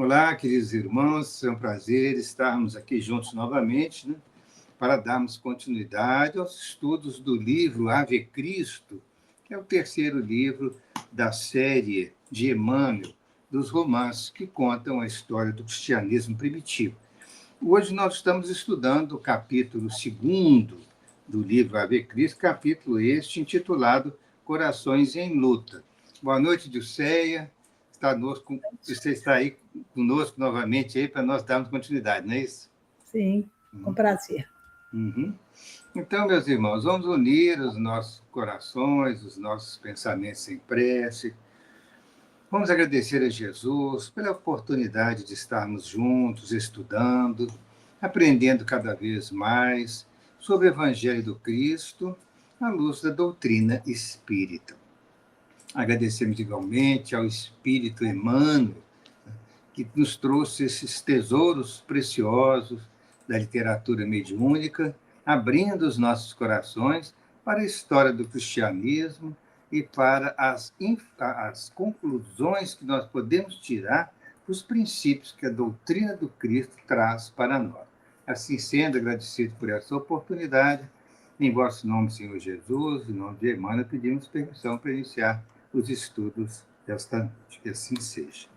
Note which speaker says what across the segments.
Speaker 1: Olá, queridos irmãos, é um prazer estarmos aqui juntos novamente, né, para darmos continuidade aos estudos do livro Ave Cristo, que é o terceiro livro da série de Emmanuel, dos romances que contam a história do cristianismo primitivo. Hoje nós estamos estudando o capítulo segundo do livro Ave Cristo, capítulo este intitulado Corações em Luta. Boa noite, Dilceia. Você está aí conosco novamente aí para nós darmos continuidade, não é isso?
Speaker 2: Sim, com prazer.
Speaker 1: Uhum. Então, meus irmãos, vamos unir os nossos corações, os nossos pensamentos em prece. Vamos agradecer a Jesus pela oportunidade de estarmos juntos, estudando, aprendendo cada vez mais sobre o Evangelho do Cristo, à luz da doutrina espírita. Agradecemos igualmente ao Espírito Emmanuel, que nos trouxe esses tesouros preciosos da literatura mediúnica, abrindo os nossos corações para a história do cristianismo e para as conclusões que nós podemos tirar dos princípios que a doutrina do Cristo traz para nós. Assim sendo, agradecido por essa oportunidade, em vosso nome, Senhor Jesus, em nome de Emmanuel, pedimos permissão para iniciar os estudos desta noite. Que assim seja.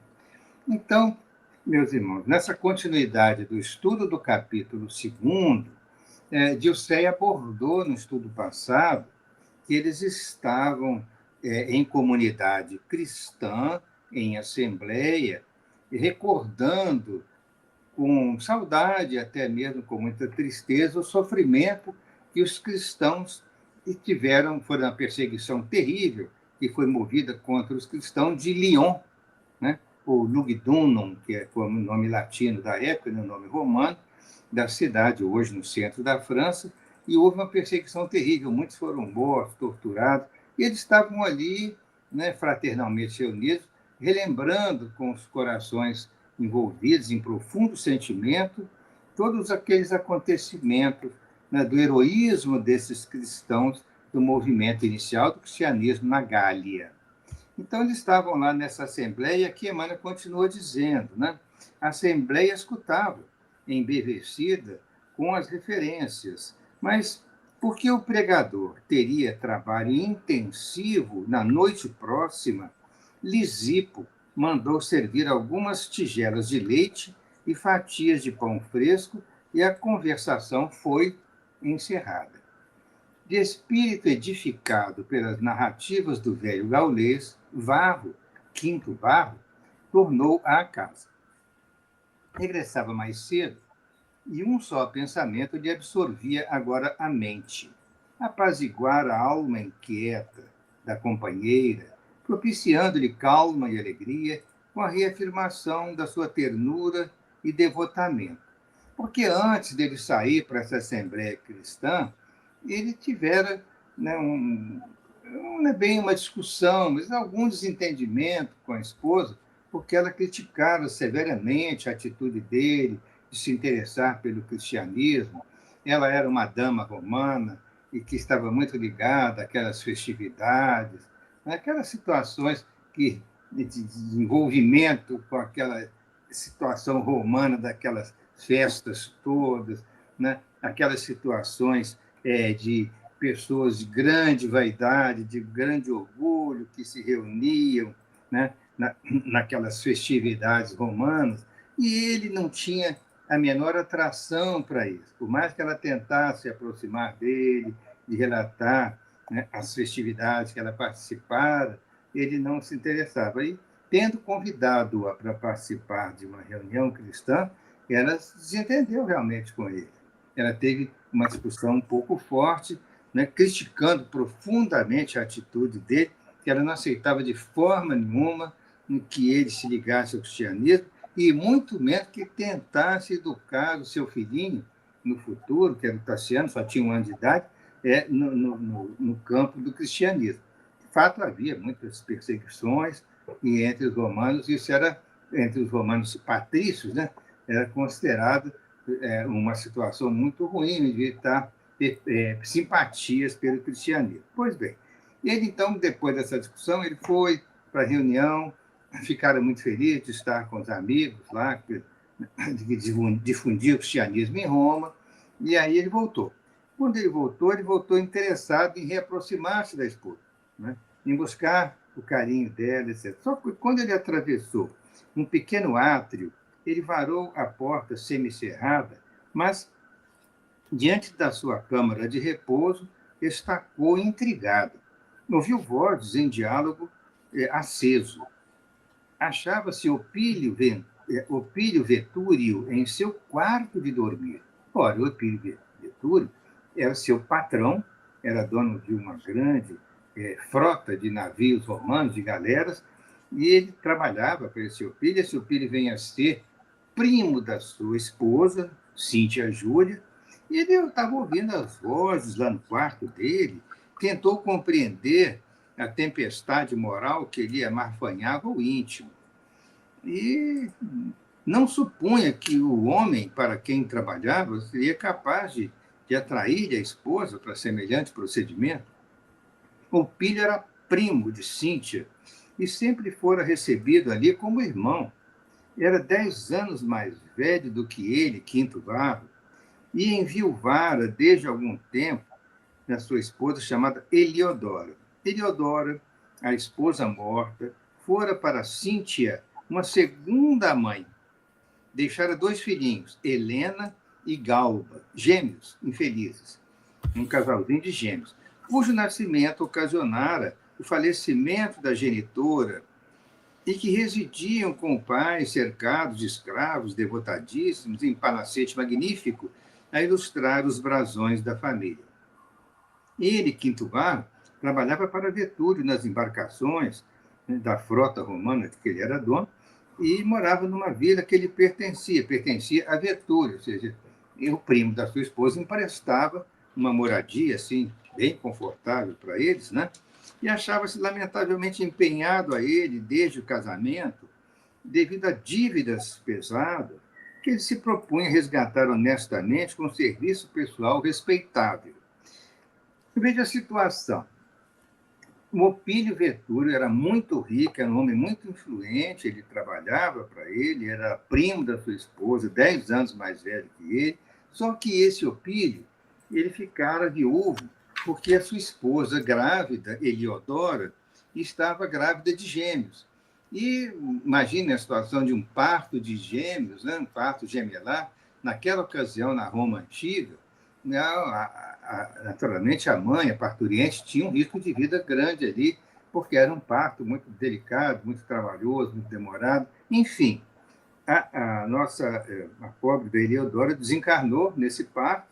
Speaker 1: Então, meus irmãos, nessa continuidade do estudo do capítulo 2, Dilcei abordou no estudo passado que eles estavam em comunidade cristã, em assembleia, recordando com saudade, até mesmo com muita tristeza, o sofrimento que os cristãos foram a perseguição terrível que foi movida contra os cristãos de Lyon, né? O Lugdunum, que foi o nome latino da época, o nome romano, da cidade, hoje no centro da França, e houve uma perseguição terrível, muitos foram mortos, torturados, e eles estavam ali, né, fraternalmente reunidos, relembrando com os corações envolvidos em profundo sentimento todos aqueles acontecimentos, né, do heroísmo desses cristãos do movimento inicial do cristianismo na Gália. Então, eles estavam lá nessa assembleia que Emmanuel continua dizendo, né? A assembleia escutava, embevecida com as referências, mas por que o pregador teria trabalho intensivo na noite próxima, Lisipo mandou servir algumas tigelas de leite e fatias de pão fresco e a conversação foi encerrada. De espírito edificado pelas narrativas do velho gaulês, Quinto Varro, tornou à casa. Regressava mais cedo e um só pensamento lhe absorvia agora a mente: apaziguar a alma inquieta da companheira, propiciando-lhe calma e alegria com a reafirmação da sua ternura e devotamento. Porque antes dele sair para essa assembleia cristã, ele tivera, né, não é bem uma discussão, mas algum desentendimento com a esposa, porque ela criticara severamente a atitude dele de se interessar pelo cristianismo. Ela era uma dama romana e que estava muito ligada àquelas festividades, aquelas situações de envolvimento com aquela situação romana daquelas festas todas, né? Aquelas situações de pessoas de grande vaidade, de grande orgulho, que se reuniam, né, naquelas festividades romanas, e ele não tinha a menor atração para isso. Por mais que ela tentasse se aproximar dele, de relatar, né, as festividades que ela participara, ele não se interessava. E, tendo convidado-a para participar de uma reunião cristã, ela se desentendeu realmente com ele. Ela teve uma discussão um pouco forte, né, criticando profundamente a atitude dele, que ela não aceitava de forma nenhuma que ele se ligasse ao cristianismo, e muito menos que tentasse educar o seu filhinho no futuro, que era o Tassiano, só tinha 1 ano de idade, no campo do cristianismo. De fato, havia muitas perseguições, e entre os romanos, isso era, entre os romanos patrícios, né, era considerado uma situação muito ruim, de evitar simpatias pelo cristianismo. Pois bem, ele então, depois dessa discussão, ele foi para a reunião, ficaram muito felizes de estar com os amigos lá, que difundiam o cristianismo em Roma, e aí ele voltou. Quando ele voltou interessado em reaproximar-se da esposa, né? Em buscar o carinho dela, etc. Só que quando ele atravessou um pequeno átrio, ele varou a porta semicerrada, mas diante da sua câmara de repouso, estacou intrigado. Ouviu vozes em diálogo aceso. Achava-se Opílio Vetúrio em seu quarto de dormir. Ora, o Opílio Vetúrio era seu patrão, era dono de uma grande frota de navios romanos, de galeras, e ele trabalhava para esse Opílio. Esse Opílio vem a ser primo da sua esposa, Cíntia Júlia, e ele estava ouvindo as vozes lá no quarto dele, tentou compreender a tempestade moral que lhe amarfanhava o íntimo. E não supunha que o homem para quem trabalhava seria capaz de atrair a esposa para semelhante procedimento. O Pílio era primo de Cíntia e sempre fora recebido ali como irmão. Era 10 anos mais velho do que ele, Quinto Varro, e enviuvara desde algum tempo da sua esposa chamada Eliodora. Eliodora, a esposa morta, fora para Cíntia uma segunda mãe. Deixara 2 filhinhos, Helena e Galba, gêmeos infelizes, um casalzinho de gêmeos, cujo nascimento ocasionara o falecimento da genitora e que residiam com o pai, cercados de escravos devotadíssimos, em palacete magnífico, a ilustrar os brasões da família. Ele, Quinto Varro, trabalhava para Vetúrio nas embarcações da frota romana que ele era dono e morava numa vila que ele pertencia a Vetúrio, ou seja, o primo da sua esposa emprestava uma moradia assim bem confortável para eles, né? E achava-se lamentavelmente empenhado a ele desde o casamento, devido a dívidas pesadas que ele se propunha resgatar honestamente com um serviço pessoal respeitável. Veja a situação. O Opílio Vetúrio era muito rico, era um homem muito influente, ele trabalhava para ele, era primo da sua esposa, 10 anos mais velho que ele, só que esse Opílio, ele ficara viúvo porque a sua esposa grávida, Eliodora, estava grávida de gêmeos. E imagine a situação de um parto de gêmeos, né? Um parto gemelar, naquela ocasião, na Roma antiga, né? Naturalmente, a mãe, a parturiente, tinha um risco de vida grande ali, porque era um parto muito delicado, muito trabalhoso, muito demorado. Enfim, a pobre da Eleodora desencarnou nesse parto,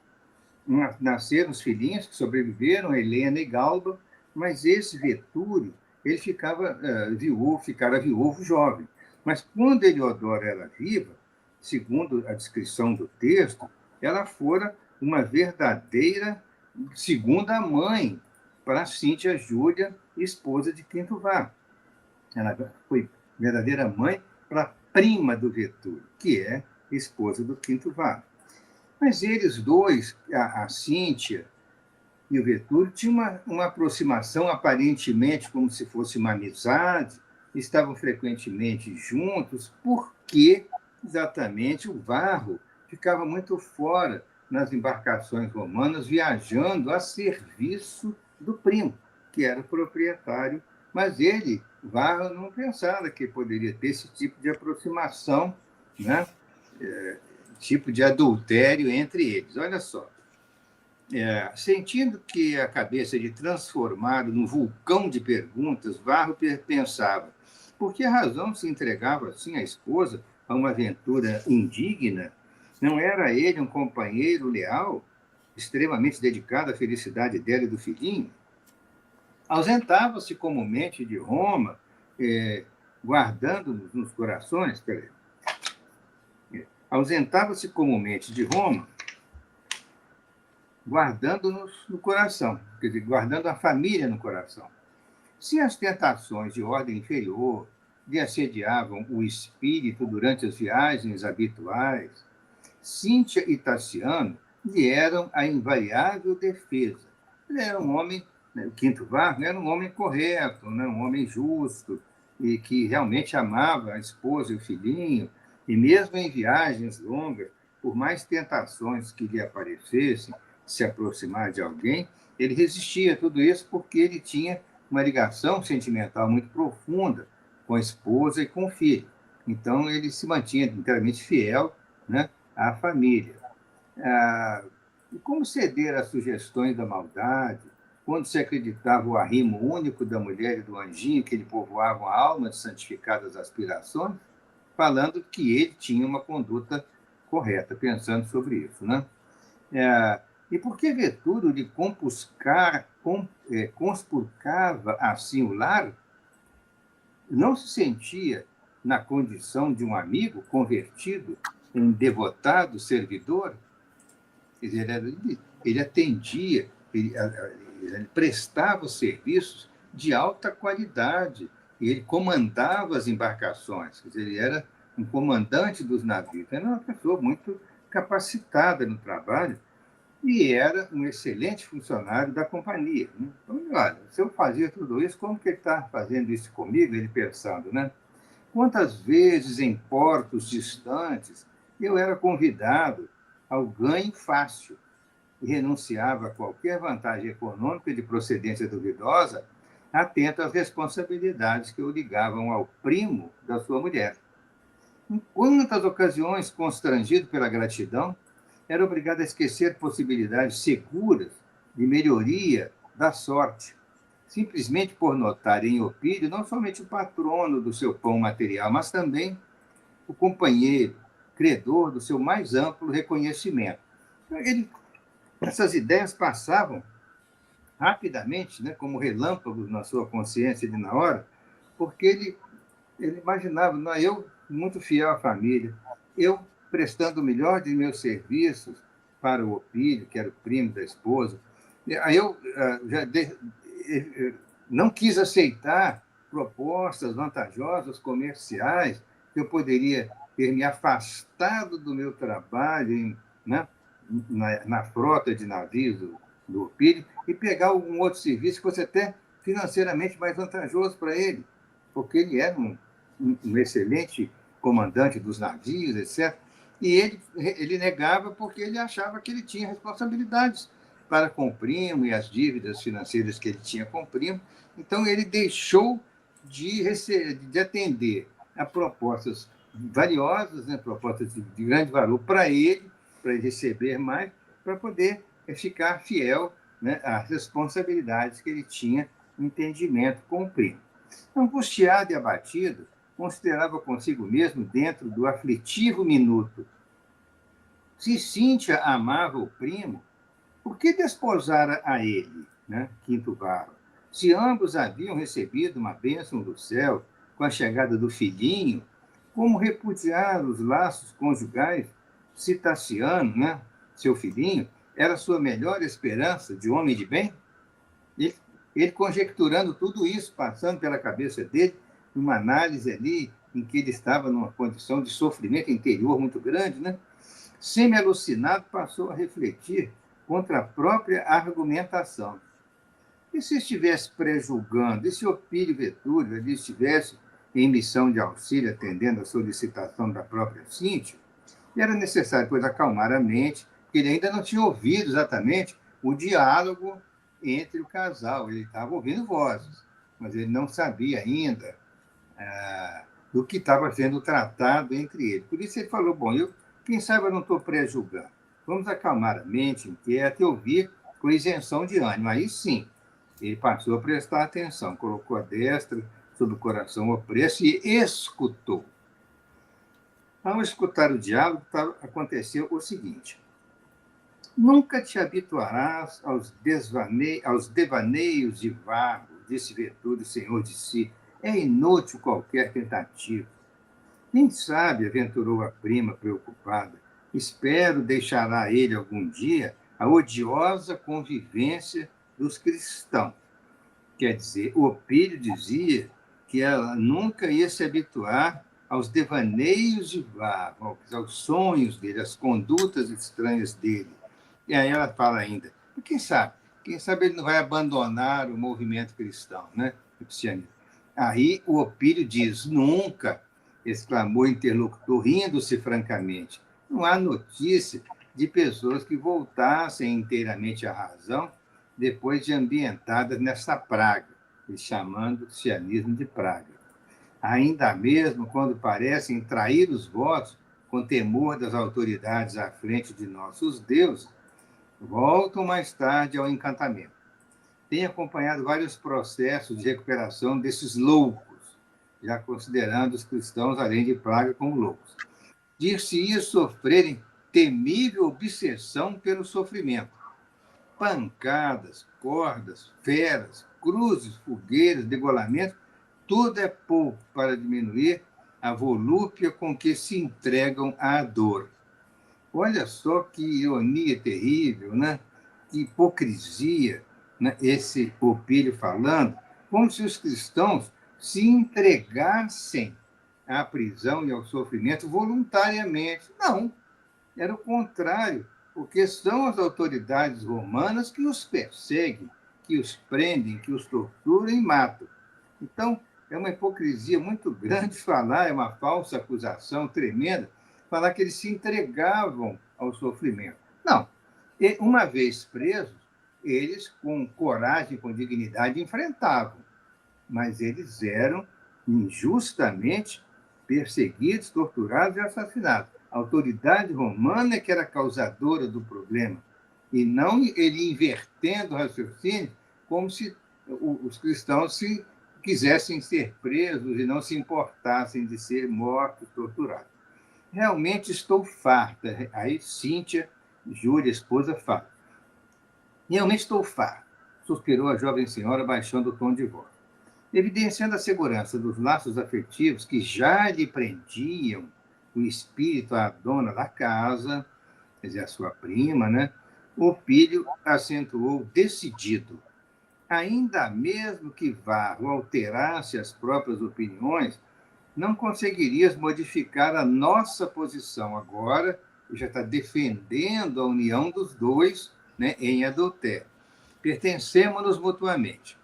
Speaker 1: nasceram os filhinhos que sobreviveram, Helena e Galba, mas esse Vetúrio, ele ficara viúvo jovem. Mas quando Eleodora era viva, segundo a descrição do texto, ela fora uma verdadeira segunda mãe para Cíntia Júlia, esposa de Quinto Varro. Ela foi verdadeira mãe para a prima do Vetúrio, que é esposa do Quinto Varro. Mas eles dois, a Cíntia e o Vetúrio, tinham uma aproximação aparentemente como se fosse uma amizade, estavam frequentemente juntos, porque exatamente o Varro ficava muito fora nas embarcações romanas, viajando a serviço do primo, que era o proprietário, mas ele, Varro, não pensava que poderia ter esse tipo de aproximação, né? Tipo de adultério entre eles. Olha só, sentindo que a cabeça lhe transformara num vulcão de perguntas, Varro pensava, por que razão se entregava assim a esposa a uma aventura indigna? Não era ele um companheiro leal, extremamente dedicado à felicidade dela e do filhinho? Ausentava-se comumente de Roma, guardando nos corações, ausentava-se comumente de Roma, guardando-nos no coração, quer dizer, guardando a família no coração. Se as tentações de ordem inferior lhe assediavam o espírito durante as viagens habituais, Cíntia e Tassiano lhe eram a invariável defesa. Ele era um homem, o Quinto Varro era um homem correto, né, um homem justo, e que realmente amava a esposa e o filhinho, e mesmo em viagens longas, por mais tentações que lhe aparecessem, se aproximar de alguém, ele resistia a tudo isso porque ele tinha uma ligação sentimental muito profunda com a esposa e com o filho. Então, ele se mantinha inteiramente fiel, né, à família. Ah, e como ceder às sugestões da maldade, quando se acreditava o arrimo único da mulher e do anjinho que lhe povoavam a alma de santificadas aspirações, falando que ele tinha uma conduta correta, pensando sobre isso, né? E por que Vetúrio lhe conspurcava assim o lar, não se sentia na condição de um amigo convertido em devotado servidor? Quer dizer, ele atendia, ele prestava os serviços de alta qualidade, e ele comandava as embarcações, quer dizer, ele era um comandante dos navios, era uma pessoa muito capacitada no trabalho e era um excelente funcionário da companhia. Né? Então, olha, se eu fazia tudo isso, como que ele está fazendo isso comigo? Ele pensando, né? Quantas vezes em portos distantes eu era convidado ao ganho fácil e renunciava a qualquer vantagem econômica de procedência duvidosa, atento às responsabilidades que o ligavam ao primo da sua mulher. Em quantas ocasiões, constrangido pela gratidão, era obrigado a esquecer possibilidades seguras de melhoria da sorte, simplesmente por notar em Opídio não somente o patrono do seu pão material, mas também o companheiro, credor do seu mais amplo reconhecimento. Essas ideias passavam rapidamente, né, como relâmpagos na sua consciência de na hora, porque ele imaginava, não, eu muito fiel à família, eu prestando o melhor de meus serviços para o Opílio, que era o primo da esposa, aí eu não quis aceitar propostas vantajosas comerciais que eu poderia ter me afastado do meu trabalho né, na frota de navios do Opílio e pegar algum outro serviço que fosse até financeiramente mais vantajoso para ele, porque ele era um excelente comandante dos navios, etc. E ele negava porque ele achava que ele tinha responsabilidades para com o primo e as dívidas financeiras que ele tinha com o primo. Então, ele deixou de atender a propostas valiosas, né, propostas de grande valor para ele receber mais, para poder ficar fiel, né, às responsabilidades que ele tinha no entendimento com o primo. Angustiado e abatido, considerava consigo mesmo dentro do aflitivo minuto. Se Cíntia amava o primo, por que desposara a ele, né? Quinto Varro? Se ambos haviam recebido uma bênção do céu com a chegada do filhinho, como repudiar os laços conjugais se Tassiano, né, seu filhinho, era sua melhor esperança de homem de bem? Ele, ele conjecturando tudo isso, passando pela cabeça dele, numa análise ali em que ele estava numa condição de sofrimento interior muito grande, né? Semi-alucinado, passou a refletir contra a própria argumentação. E se estivesse prejulgando, e se Opílio Vetúrio ali estivesse em missão de auxílio, atendendo a solicitação da própria Cíntia, era necessário, pois, acalmar a mente, porque ele ainda não tinha ouvido exatamente o diálogo entre o casal. Ele estava ouvindo vozes, mas ele não sabia ainda do que estava sendo tratado entre eles. Por isso ele falou, bom, quem sabe eu não estou pré-julgando. Vamos acalmar a mente inquieta e ouvir com isenção de ânimo. Aí sim, ele passou a prestar atenção, colocou a destra sobre o coração opresso e escutou. Ao escutar o diálogo, aconteceu o seguinte: nunca te habituarás aos devaneios de Varro, disse Vetúrio, senhor de si. É inútil qualquer tentativa. Quem sabe, aventurou a prima preocupada, espero deixará ele algum dia a odiosa convivência dos cristãos. Quer dizer, o Opílio dizia que ela nunca ia se habituar aos devaneios de Varro, aos sonhos dele, às condutas estranhas dele. E aí ela fala ainda, quem sabe ele não vai abandonar o movimento cristão, né? O cristianismo. Aí o Opílio diz: nunca, exclamou o interlocutor, rindo-se francamente. Não há notícia de pessoas que voltassem inteiramente à razão depois de ambientadas nessa praga, e chamando o cianismo de praga. Ainda mesmo quando parecem trair os votos com temor das autoridades à frente de nossos deuses, voltam mais tarde ao encantamento. Tenho acompanhado vários processos de recuperação desses loucos, já considerando os cristãos, além de praga, como loucos. Dir-se-ia sofrerem temível obsessão pelo sofrimento. Pancadas, cordas, feras, cruzes, fogueiras, degolamentos, tudo é pouco para diminuir a volúpia com que se entregam à dor. Olha só que ironia terrível, né? Que hipocrisia, né? Esse Opílio falando, como se os cristãos se entregassem à prisão e ao sofrimento voluntariamente. Não, era o contrário, porque são as autoridades romanas que os perseguem, que os prendem, que os torturam e matam. Então, é uma hipocrisia muito grande falar, é uma falsa acusação tremenda, falar que eles se entregavam ao sofrimento. Não. E, uma vez presos, eles, com coragem, com dignidade, enfrentavam, mas eles eram injustamente perseguidos, torturados e assassinados. A autoridade romana é que era causadora do problema, e não ele invertendo o raciocínio como se os cristãos se quisessem ser presos e não se importassem de ser mortos, torturados. Realmente estou farta. Aí Cíntia, Júlia, esposa, fala. Realmente estou farta, suspirou a jovem senhora, baixando o tom de voz. Evidenciando a segurança dos laços afetivos que já lhe prendiam o espírito à dona da casa, quer dizer, a sua prima, né? O Pílio acentuou decidido. Ainda mesmo que Varro alterasse as próprias opiniões, não conseguirias modificar a nossa posição agora, que já está defendendo a união dos dois, né, em adultério. Pertencemos-nos mutuamente.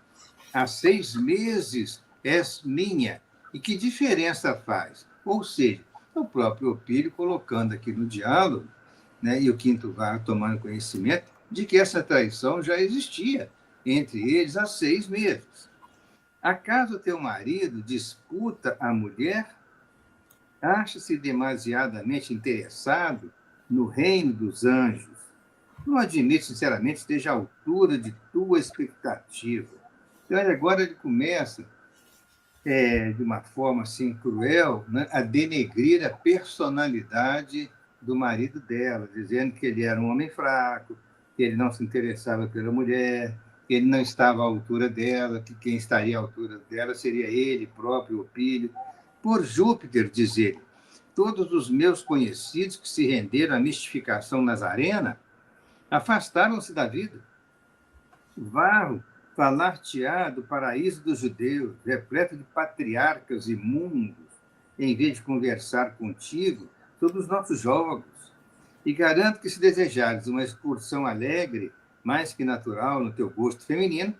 Speaker 1: Há 6 meses és minha. E que diferença faz? Ou seja, o próprio Opílio colocando aqui no diálogo, né, e o Quinto Varro tomando conhecimento de que essa traição já existia entre eles há 6 meses. Acaso teu marido disputa a mulher? Acha-se demasiadamente interessado no reino dos anjos. Não admito, sinceramente, esteja à altura de tua expectativa. Então, agora ele começa, de uma forma assim cruel, né, a denegrir a personalidade do marido dela, dizendo que ele era um homem fraco, que ele não se interessava pela mulher, que ele não estava à altura dela, que quem estaria à altura dela seria ele próprio, Opílio. Por Júpiter, diz ele, todos os meus conhecidos que se renderam à mistificação nazarena afastaram-se da vida. Varro falar-te-á do paraíso dos judeus, repleto de patriarcas imundos, em vez de conversar contigo sobre os nossos jogos. E garanto que, se desejares uma excursão alegre, mais que natural no teu gosto feminino,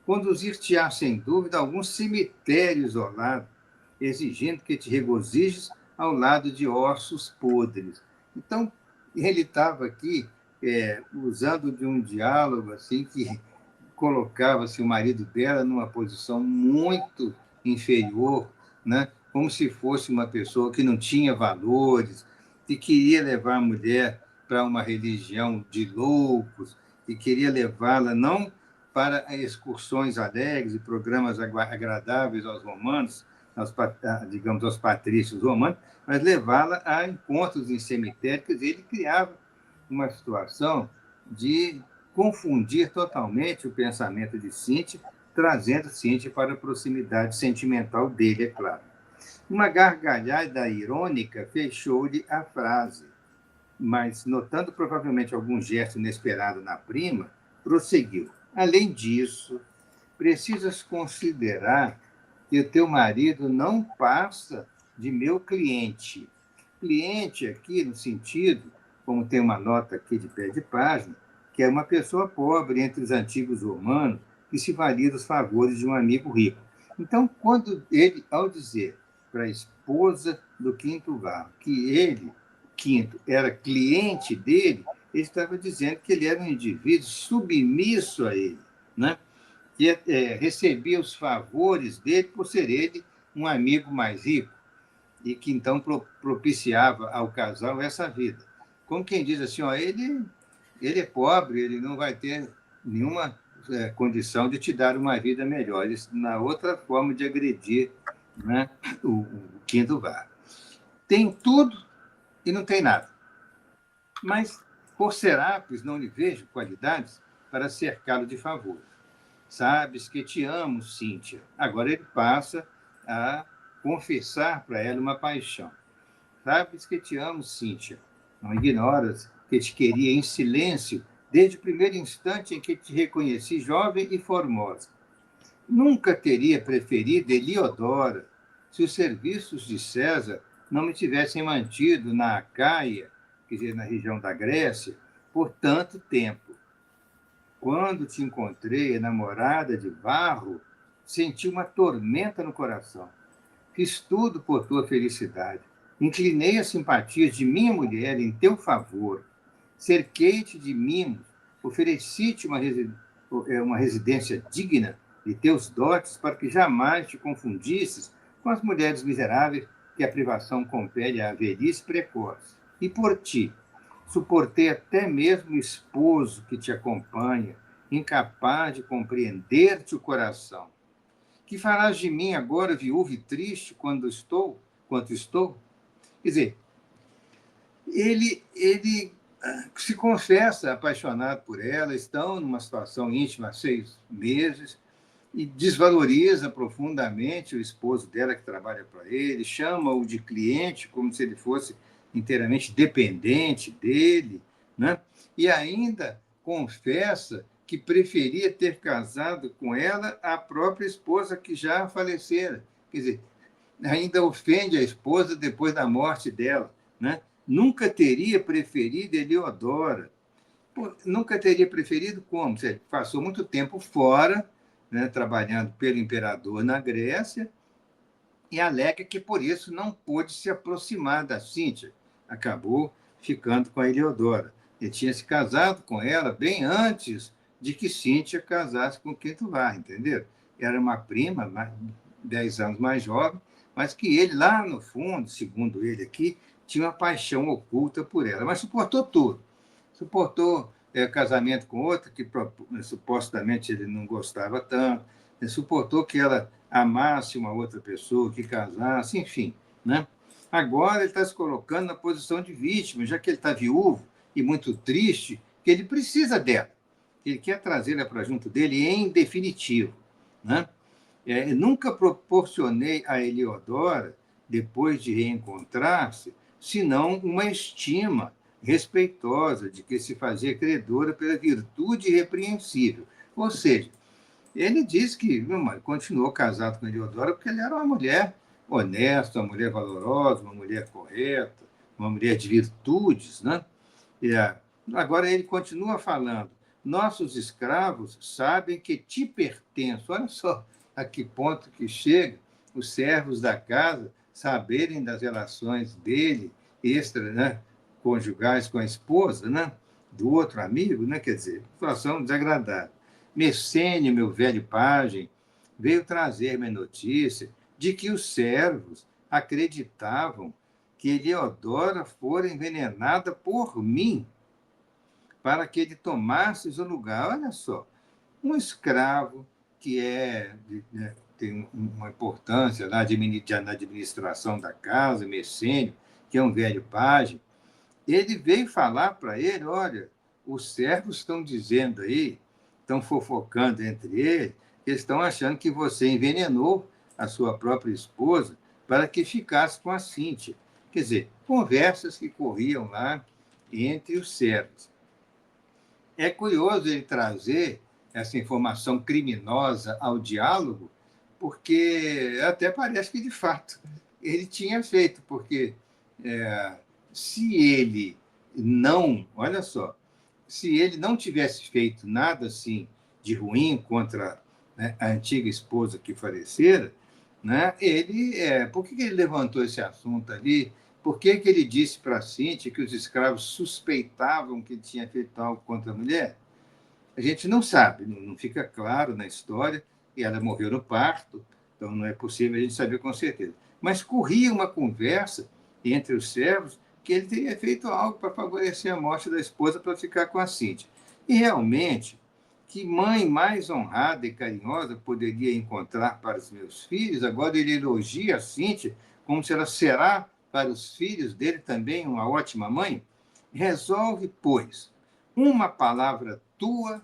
Speaker 1: conduzir-te-á, sem dúvida, a algum cemitério isolado, exigindo que te regozijes ao lado de ossos podres. Então, ele estava aqui usando de um diálogo assim que colocava-se o marido dela numa posição muito inferior, né? Como se fosse uma pessoa que não tinha valores, que queria levar a mulher para uma religião de loucos, que queria levá-la não para excursões alegres e programas agradáveis aos romanos, digamos, aos patrícios romanos, mas levá-la a encontros em cemitérios. Ele criava uma situação de confundir totalmente o pensamento de Cíntia, trazendo Cíntia para a proximidade sentimental dele, é claro. Uma gargalhada irônica fechou-lhe a frase, mas, notando provavelmente algum gesto inesperado na prima, prosseguiu. Além disso, precisas considerar que o teu marido não passa de meu cliente. Cliente aqui no sentido, como tem uma nota aqui de pé de página, que é uma pessoa pobre entre os antigos romanos que se valia dos favores de um amigo rico. Então, quando ele, ao dizer para a esposa do Quinto Varro que ele, Quinto, era cliente dele, ele estava dizendo que ele era um indivíduo submisso a ele, né? Que recebia os favores dele por ser ele um amigo mais rico e que então propiciava ao casal essa vida. Como quem diz assim, ó, ele é pobre, ele não vai ter nenhuma condição de te dar uma vida melhor. Isso na outra forma de agredir, né, o Quinto Var. Tem tudo e não tem nada. Mas, por Serapis, não lhe vejo qualidades para cercá-lo de favor. Sabes que te amo, Cíntia. Agora ele passa a confessar para ela uma paixão. Sabes que te amo, Cíntia. Não ignoras que te queria em silêncio desde o primeiro instante em que te reconheci jovem e formosa. Nunca teria preferido Eliodora se os serviços de César não me tivessem mantido na Acaia, quer dizer, na região da Grécia, por tanto tempo. Quando te encontrei, enamorada de Varro, senti uma tormenta no coração. Fiz tudo por tua felicidade. Inclinei as simpatias de minha mulher em teu favor. Cerquei-te de mimos. Ofereci-te uma residência digna de teus dotes para que jamais te confundisses com as mulheres miseráveis que a privação compele à velhice precoce. E por ti, suportei até mesmo o esposo que te acompanha, incapaz de compreender-te o coração. Que farás de mim agora viúva e triste quanto estou? Quer dizer, ele se confessa apaixonado por ela, estão numa situação íntima há 6 meses, e desvaloriza profundamente o esposo dela que trabalha para ele, chama-o de cliente como se ele fosse inteiramente dependente dele, né? E ainda confessa que preferia ter casado com ela a própria esposa que já falecera. Quer dizer, ainda ofende a esposa depois da morte dela, né? Nunca teria preferido Eleodora. Pô, nunca teria preferido como? Você passou muito tempo fora, né, trabalhando pelo imperador na Grécia, e alega que por isso não pôde se aproximar da Cíntia. Acabou ficando com a Eleodora. Ele tinha se casado com ela bem antes de que Cíntia casasse com Quinto Varro, entendeu? Era uma prima, 10 anos mais jovem, mas que ele, lá no fundo, segundo ele aqui, tinha uma paixão oculta por ela. Mas suportou tudo. Suportou casamento com outra que supostamente ele não gostava tanto, suportou que ela amasse uma outra pessoa, que casasse, enfim, né? Agora ele está se colocando na posição de vítima, já que ele está viúvo e muito triste, que ele precisa dela. Ele quer trazê-la para junto dele em definitivo, né? Nunca proporcionei a Eleodora, depois de reencontrar-se, senão uma estima respeitosa de que se fazia credora pela virtude irrepreensível. Ou seja, ele diz que continuou casado com a Eleodora porque ele era uma mulher honesta, uma mulher valorosa, uma mulher correta, uma mulher de virtudes, né? E, agora ele continua falando, nossos escravos sabem que te pertenço. Olha só a que ponto que chega os servos da casa saberem das relações dele, extra, né, conjugais com a esposa, né, do outro amigo, né, quer dizer, situação desagradável. Messênio, meu velho pajem, veio trazer-me a notícia de que os servos acreditavam que Eleodora fora envenenada por mim, para que ele tomasse o lugar. Olha só, um escravo que tem uma importância na administração da casa, Messênio, que é um velho pajem, ele veio falar para ele, olha, os servos estão dizendo aí, estão fofocando entre eles, que estão achando que você envenenou a sua própria esposa para que ficasse com a Cíntia. Quer dizer, conversas que corriam lá entre os servos. É curioso ele trazer essa informação criminosa ao diálogo, porque até parece que, de fato, ele tinha feito, porque se ele não, olha só, se ele não tivesse feito nada assim de ruim contra né, a antiga esposa que falecera, né, por que ele levantou esse assunto ali? Por que ele disse para Cíntia que os escravos suspeitavam que ele tinha feito algo contra a mulher? A gente não sabe, não fica claro na história, e ela morreu no parto, então não é possível a gente saber com certeza. Mas corria uma conversa entre os servos que ele teria feito algo para favorecer a morte da esposa para ficar com a Cíntia. E realmente, que mãe mais honrada e carinhosa poderia encontrar para os meus filhos? Agora ele elogia a Cíntia como se ela será para os filhos dele também uma ótima mãe? Resolve, pois, uma palavra tua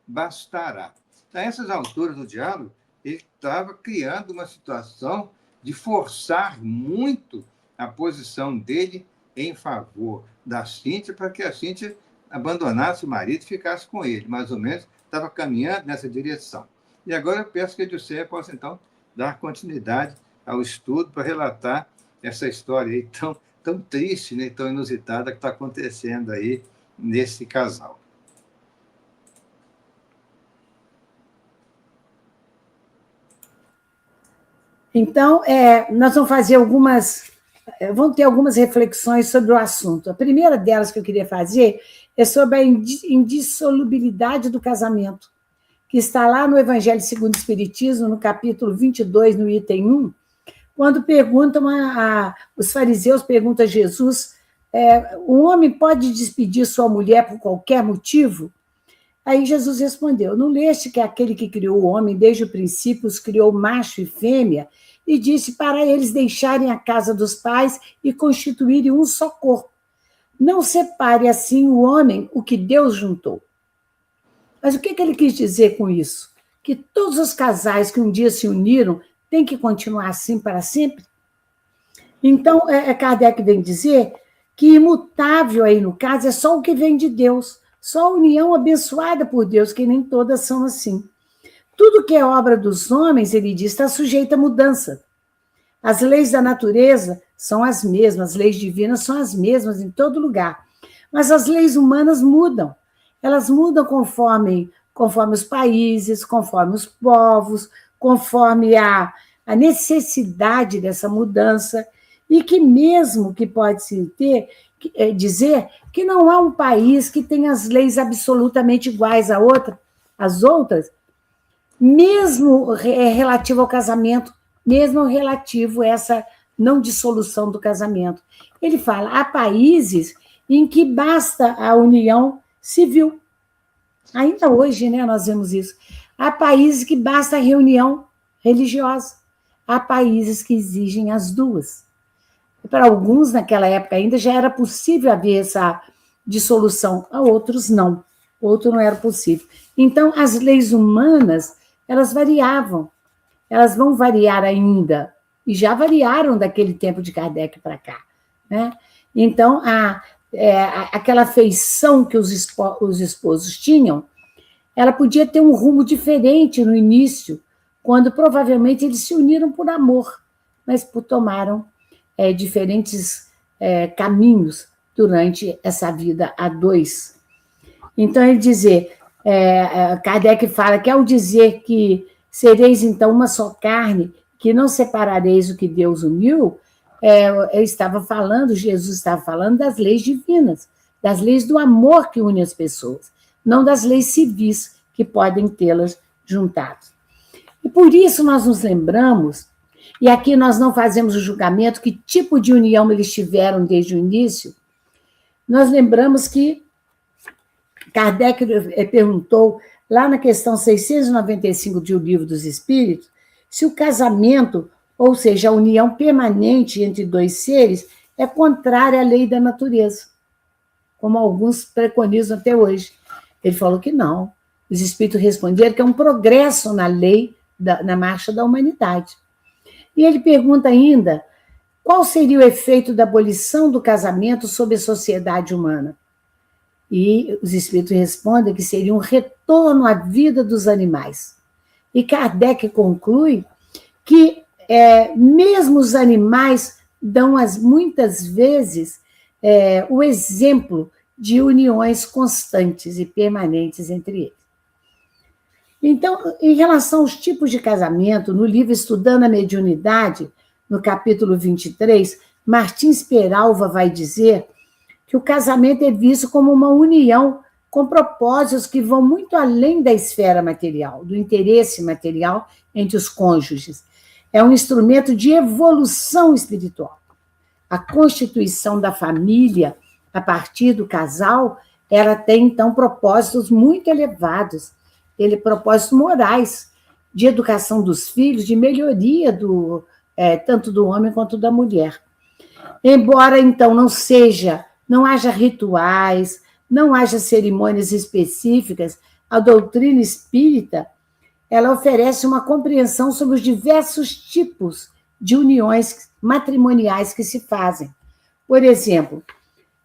Speaker 1: bastará. A essas alturas do diálogo, ele estava criando uma situação de forçar muito a posição dele em favor da Cíntia, para que a Cíntia abandonasse o marido e ficasse com ele. Mais ou menos, estava caminhando nessa direção. E agora eu peço que a Edilceia possa, então, dar continuidade ao estudo para relatar essa história aí tão triste, né, tão inusitada que está acontecendo aí nesse casal.
Speaker 2: Então, nós vamos vamos ter algumas reflexões sobre o assunto. A primeira delas que eu queria fazer é sobre a indissolubilidade do casamento, que está lá no Evangelho segundo o Espiritismo, no capítulo 22, no item 1, quando os fariseus perguntam a Jesus, um homem pode despedir sua mulher por qualquer motivo? Aí Jesus respondeu, não leste que aquele que criou o homem desde o princípio os criou macho e fêmea e disse para eles deixarem a casa dos pais e constituírem um só corpo. Não separe assim o homem o que Deus juntou. Mas o que ele quis dizer com isso? Que todos os casais que um dia se uniram têm que continuar assim para sempre? Então, Kardec vem dizer que imutável aí no caso é só o que vem de Deus, só a união abençoada por Deus, que nem todas são assim. Tudo que é obra dos homens, ele diz, está sujeito a mudança. As leis da natureza são as mesmas, as leis divinas são as mesmas em todo lugar. Mas as leis humanas mudam. Elas mudam conforme os países, conforme os povos, conforme a necessidade dessa mudança, e que mesmo que pode-se dizer que não há um país que tenha as leis absolutamente iguais às outras, mesmo relativo ao casamento, mesmo relativo a essa não dissolução do casamento. Ele fala, há países em que basta a união civil. Ainda hoje, né, nós vemos isso. Há países que basta a reunião religiosa. Há países que exigem as duas. Para alguns, naquela época ainda, já era possível haver essa dissolução, a outros não. Outro não era possível. Então, as leis humanas, elas variavam. Elas vão variar ainda. E já variaram daquele tempo de Kardec para cá. Né? Então, aquela afeição que os esposos tinham, ela podia ter um rumo diferente no início, quando provavelmente eles se uniram por amor, mas tomaram diferentes caminhos durante essa vida a dois. Então, ele dizer, Kardec fala que ao dizer que sereis então uma só carne, que não separareis o que Deus uniu, Jesus estava falando das leis divinas, das leis do amor que une as pessoas, não das leis civis que podem tê-las juntadas. E por isso nós nos lembramos, e aqui nós não fazemos o julgamento que tipo de união eles tiveram desde o início, nós lembramos que Kardec perguntou, lá na questão 695 de O Livro dos Espíritos, se o casamento, ou seja, a união permanente entre dois seres, é contrária à lei da natureza, como alguns preconizam até hoje. Ele falou que não. Os espíritos responderam que é um progresso na lei, na marcha da humanidade. E ele pergunta ainda, qual seria o efeito da abolição do casamento sobre a sociedade humana? E os espíritos respondem que seria um retorno à vida dos animais. E Kardec conclui que mesmo os animais dão muitas vezes o exemplo de uniões constantes e permanentes entre eles. Então, em relação aos tipos de casamento, no livro Estudando a Mediunidade, no capítulo 23, Martins Peralva vai dizer que o casamento é visto como uma união com propósitos que vão muito além da esfera material, do interesse material entre os cônjuges. É um instrumento de evolução espiritual. A constituição da família, a partir do casal, ela tem, então, propósitos muito elevados, propósitos morais, de educação dos filhos, de melhoria tanto do homem quanto da mulher. Embora, então, não haja rituais, não haja cerimônias específicas, a doutrina espírita, ela oferece uma compreensão sobre os diversos tipos de uniões matrimoniais que se fazem. Por exemplo,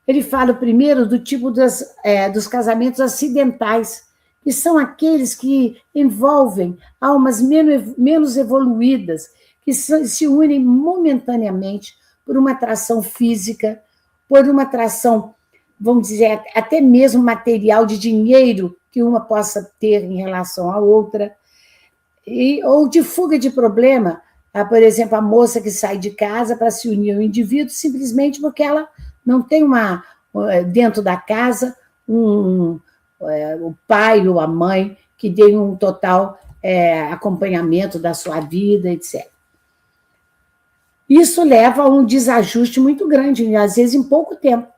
Speaker 2: ele fala primeiro do tipo dos casamentos acidentais, que são aqueles que envolvem almas menos evoluídas, que se unem momentaneamente por uma atração física, por uma atração, vamos dizer, até mesmo material de dinheiro que uma possa ter em relação à outra, ou de fuga de problema. Por exemplo, a moça que sai de casa para se unir ao indivíduo simplesmente porque ela não tem dentro da casa o pai ou a mãe que dê um total acompanhamento da sua vida, etc. Isso leva a um desajuste muito grande, às vezes em pouco tempo,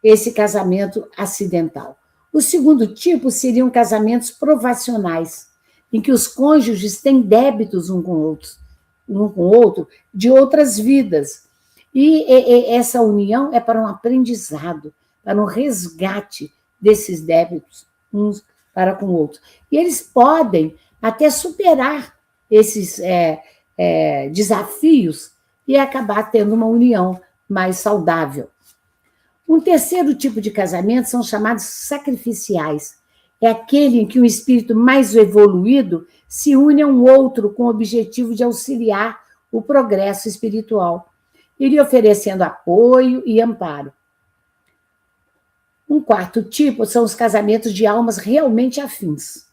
Speaker 2: esse casamento acidental. O segundo tipo seriam casamentos provacionais, em que os cônjuges têm débitos um com o outro de outras vidas. E essa união é para um aprendizado, para um resgate desses débitos uns para com o outro. E eles podem até superar esses desafios e acabar tendo uma união mais saudável. Um terceiro tipo de casamento são chamados sacrificiais. É aquele em que um espírito mais evoluído se une a um outro com o objetivo de auxiliar o progresso espiritual, lhe oferecendo apoio e amparo. Um quarto tipo são os casamentos de almas realmente afins.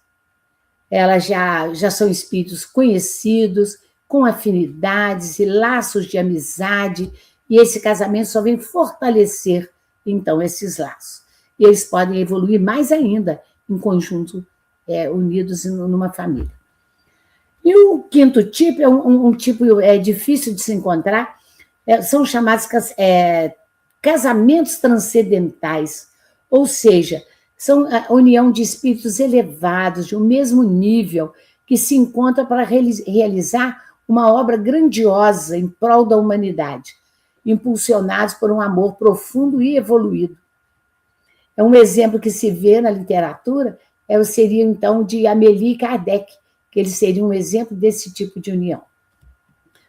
Speaker 2: Elas já são espíritos conhecidos, com afinidades e laços de amizade, e esse casamento só vem fortalecer, então, esses laços. E eles podem evoluir mais ainda em conjunto, unidos numa família. E o quinto tipo é um tipo difícil de se encontrar, são chamados casamentos transcendentais, ou seja, são a união de espíritos elevados, de um mesmo nível, que se encontram para realizar uma obra grandiosa em prol da humanidade, impulsionados por um amor profundo e evoluído. Um exemplo que se vê na literatura seria, então, de Amélie e Kardec, que eles seriam um exemplo desse tipo de união.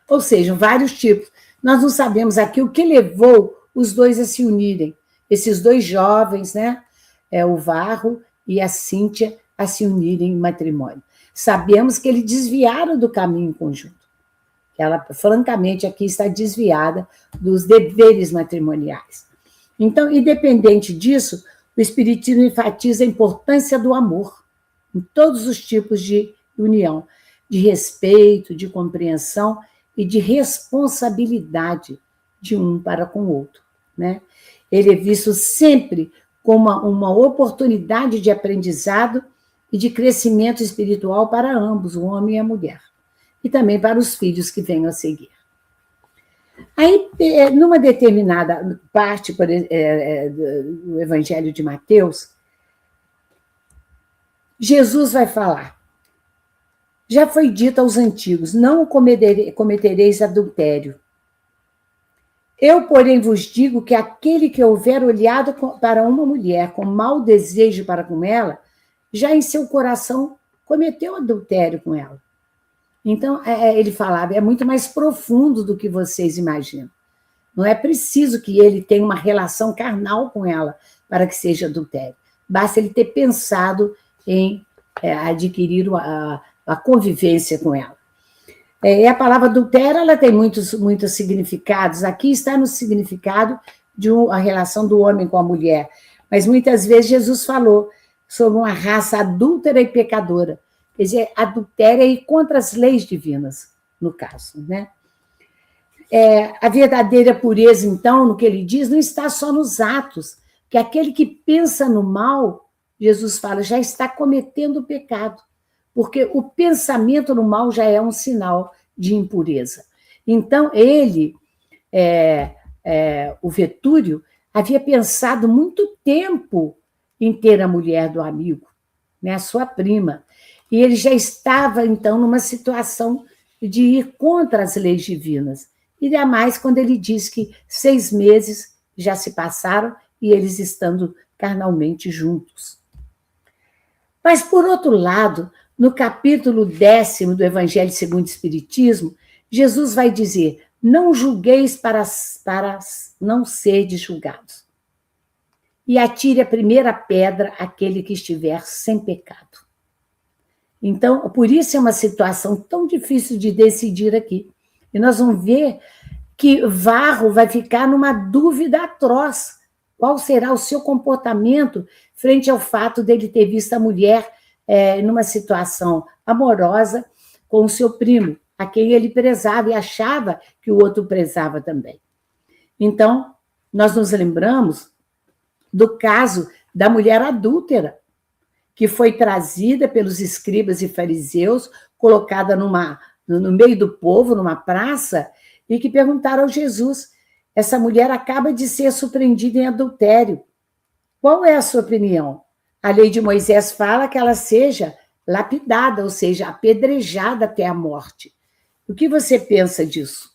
Speaker 2: Ou seja, vários tipos. Nós não sabemos aqui o que levou os dois a se unirem. Esses dois jovens, né? O Varro e a Cíntia, a se unirem em matrimônio. Sabemos que eles desviaram do caminho conjunto. Ela, francamente, aqui está desviada dos deveres matrimoniais. Então, independente disso, o Espiritismo enfatiza a importância do amor em todos os tipos de união, de respeito, de compreensão e de responsabilidade de um para com o outro, né? Ele é visto sempre como uma oportunidade de aprendizado e de crescimento espiritual para ambos, o homem e a mulher, e também para os filhos que venham a seguir. Aí, numa determinada parte do Evangelho de Mateus, Jesus vai falar: já foi dito aos antigos, não cometereis adultério. Eu, porém, vos digo que aquele que houver olhado para uma mulher com mau desejo para com ela, já em seu coração cometeu adultério com ela. Então, ele falava, é muito mais profundo do que vocês imaginam. Não é preciso que ele tenha uma relação carnal com ela para que seja adultério. Basta ele ter pensado em adquirir a convivência com ela. E a palavra adultério, ela tem muitos significados. Aqui está no significado de a relação do homem com a mulher. Mas muitas vezes Jesus falou sobre uma raça adúltera e pecadora, Quer dizer, adultério e contra as leis divinas, no caso, né? A verdadeira pureza, então, no que ele diz, não está só nos atos, que aquele que pensa no mal, Jesus fala, já está cometendo o pecado, porque o pensamento no mal já é um sinal de impureza. Então, ele, o Vetúrio, havia pensado muito tempo em ter a mulher do amigo, né, a sua prima, e ele já estava, então, numa situação de ir contra as leis divinas. Ainda mais quando ele diz que 6 meses já se passaram e eles estando carnalmente juntos. Mas, por outro lado, no capítulo 10º do Evangelho segundo o Espiritismo, Jesus vai dizer, não julgueis para não serdes julgados. E atire a primeira pedra aquele que estiver sem pecado. Então, por isso é uma situação tão difícil de decidir aqui. E nós vamos ver que Varro vai ficar numa dúvida atroz. Qual será o seu comportamento frente ao fato dele ter visto a mulher numa situação amorosa com o seu primo, a quem ele prezava e achava que o outro prezava também. Então, nós nos lembramos do caso da mulher adúltera, que foi trazida pelos escribas e fariseus, colocada no meio do povo, numa praça, e que perguntaram ao Jesus, essa mulher acaba de ser surpreendida em adultério. Qual é a sua opinião? A lei de Moisés fala que ela seja lapidada, ou seja, apedrejada até a morte. O que você pensa disso?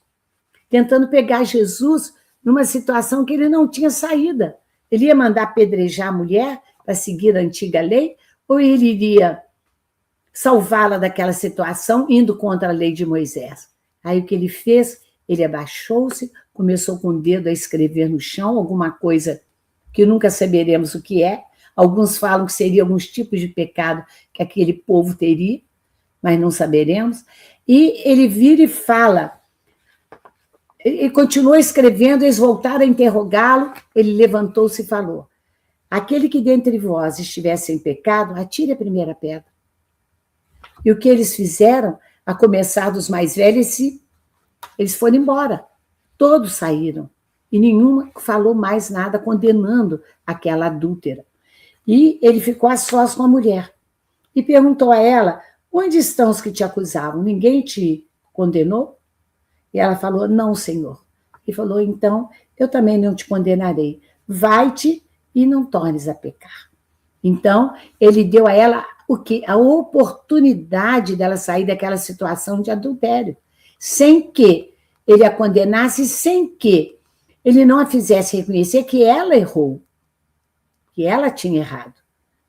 Speaker 2: Tentando pegar Jesus numa situação que ele não tinha saída. Ele ia mandar apedrejar a mulher para seguir a antiga lei, ou ele iria salvá-la daquela situação indo contra a lei de Moisés? Aí o que ele fez? Ele abaixou-se, começou com o dedo a escrever no chão, alguma coisa que nunca saberemos o que é. Alguns falam que seria alguns tipos de pecado que aquele povo teria, mas não saberemos. E ele vira e fala, ele continuou escrevendo, eles voltaram a interrogá-lo, ele levantou-se e falou, aquele que dentre vós estivesse em pecado, atire a primeira pedra. E o que eles fizeram, a começar dos mais velhos, eles foram embora. Todos saíram. E nenhuma falou mais nada condenando aquela adúltera. E ele ficou a sós com a mulher. E perguntou a ela, onde estão os que te acusavam? Ninguém te condenou? E ela falou, não, Senhor. E falou, então, eu também não te condenarei. Vai-te e não tornes a pecar. Então, ele deu a ela o quê? A oportunidade dela sair daquela situação de adultério, sem que ele a condenasse, sem que ele não a fizesse reconhecer que ela errou, que ela tinha errado,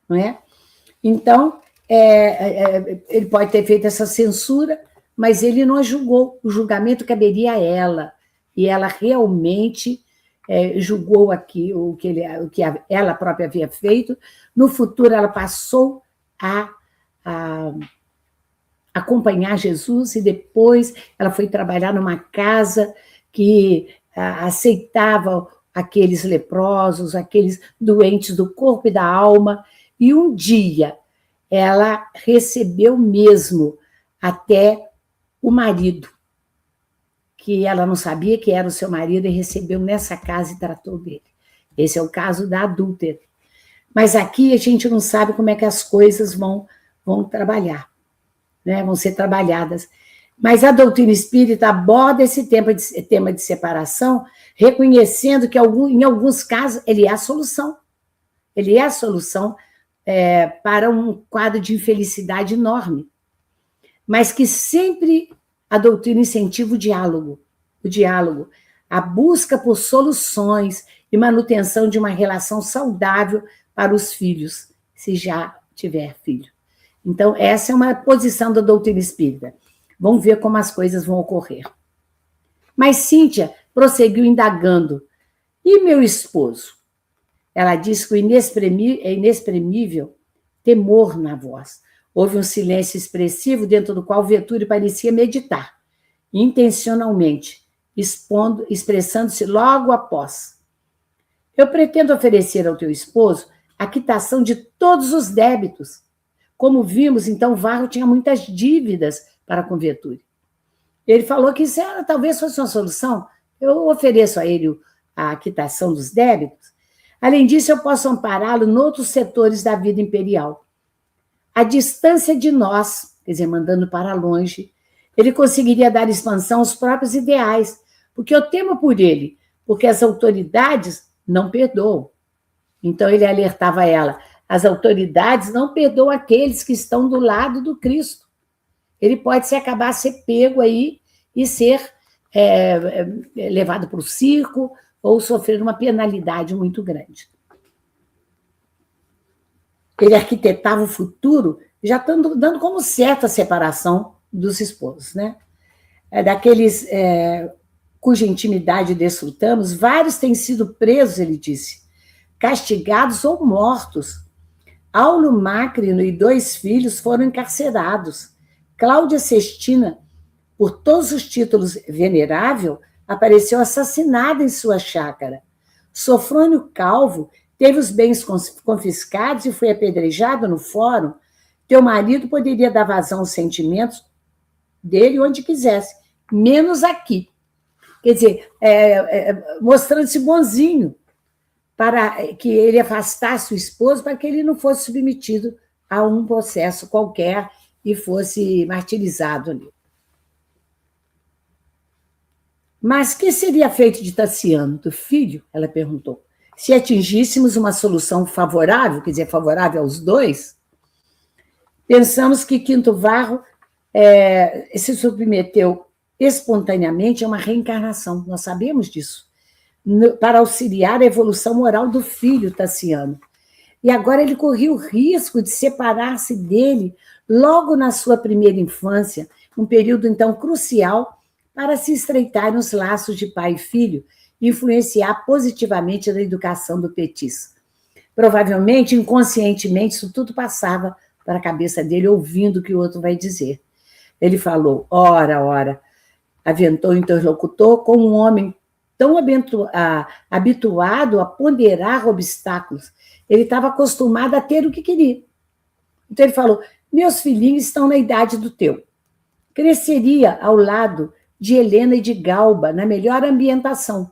Speaker 2: não é? Então, ele pode ter feito essa censura, mas ele não a julgou, o julgamento caberia a ela, e ela realmente julgou aqui o que ela própria havia feito. No futuro, ela passou a acompanhar Jesus e depois ela foi trabalhar numa casa que aceitava aqueles leprosos, aqueles doentes do corpo e da alma, e um dia ela recebeu mesmo até o marido, que ela não sabia que era o seu marido, e recebeu nessa casa e tratou dele. Esse é o caso da adúltera. Mas aqui a gente não sabe como é que as coisas vão trabalhar, né? Vão ser trabalhadas. Mas a doutrina espírita aborda esse tema de separação, reconhecendo que em alguns casos ele é a solução. Ele é a solução para um quadro de infelicidade enorme. Mas que sempre a doutrina incentiva o diálogo, a busca por soluções e manutenção de uma relação saudável para os filhos, se já tiver filho. Então, essa é uma posição da doutrina espírita. Vamos ver como as coisas vão ocorrer. Mas Cíntia prosseguiu indagando. E meu esposo? Ela disse que é inexprimível temor na voz. Houve um silêncio expressivo dentro do qual Vetúrio parecia meditar, intencionalmente, expressando-se logo após. Eu pretendo oferecer ao teu esposo a quitação de todos os débitos, Como vimos, então, Varro tinha muitas dívidas para com Vetúrio. Ele falou que isso talvez fosse uma solução. Eu ofereço a ele a quitação dos débitos. Além disso, eu posso ampará-lo em outros setores da vida imperial. A distância de nós, quer dizer, mandando para longe, ele conseguiria dar expansão aos próprios ideais, porque eu temo por ele, porque as autoridades não perdoam. Então, ele alertava ela, as autoridades não perdoam aqueles que estão do lado do Cristo. Ele pode acabar ser pego aí e ser levado para o circo ou sofrer uma penalidade muito grande. Ele arquitetava o futuro, já dando como certa a separação dos esposos, né? Daqueles cuja intimidade desfrutamos, vários têm sido presos, ele disse, castigados ou mortos. Aulo Macrino e 2 filhos foram encarcerados. Cláudia Sextina, por todos os títulos venerável, apareceu assassinada em sua chácara. Sofrônio Calvo teve os bens confiscados e foi apedrejado no fórum. Teu marido poderia dar vazão aos sentimentos dele onde quisesse, menos aqui. Quer dizer, mostrando-se bonzinho, para que ele afastasse o esposo, para que ele não fosse submetido a um processo qualquer e fosse martirizado ali. Mas que seria feito de Tassiano, do filho? Ela perguntou. Se atingíssemos uma solução favorável, quer dizer, favorável aos dois, pensamos que Quinto Varro se submeteu espontaneamente a uma reencarnação, nós sabemos disso, para auxiliar a evolução moral do filho Tassiano. E agora ele corria o risco de separar-se dele logo na sua primeira infância, um período então crucial para se estreitarem os laços de pai e filho e influenciar positivamente na educação do Petis. Provavelmente, inconscientemente, isso tudo passava para a cabeça dele, ouvindo o que o outro vai dizer. Ele falou, ora, aventou o interlocutor com um homem tão habituado a ponderar obstáculos. Ele estava acostumado a ter o que queria. Então ele falou, meus filhinhos estão na idade do teu. Cresceria ao lado de Helena e de Galba, na melhor ambientação.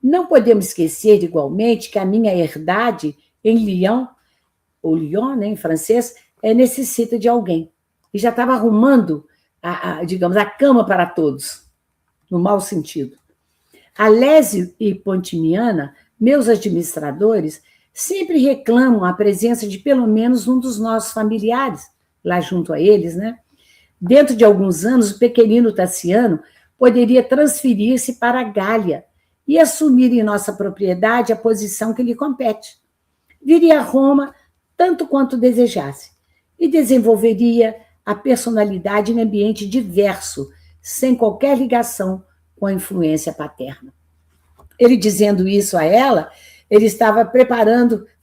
Speaker 2: Não podemos esquecer, igualmente, que a minha herdade em Lyon, ou Lyon, né, em francês, necessita de alguém. E já estava arrumando, digamos, a cama para todos, no mau sentido. Alésio e Pontimiana, meus administradores, sempre reclamam a presença de pelo menos um dos nossos familiares, lá junto a eles, né? Dentro de alguns anos, o pequenino Tassiano poderia transferir-se para a Gália e assumir em nossa propriedade a posição que lhe compete. Viria a Roma tanto quanto desejasse e desenvolveria a personalidade em ambiente diverso, sem qualquer ligação com a influência paterna. Ele dizendo isso a ela, ele estava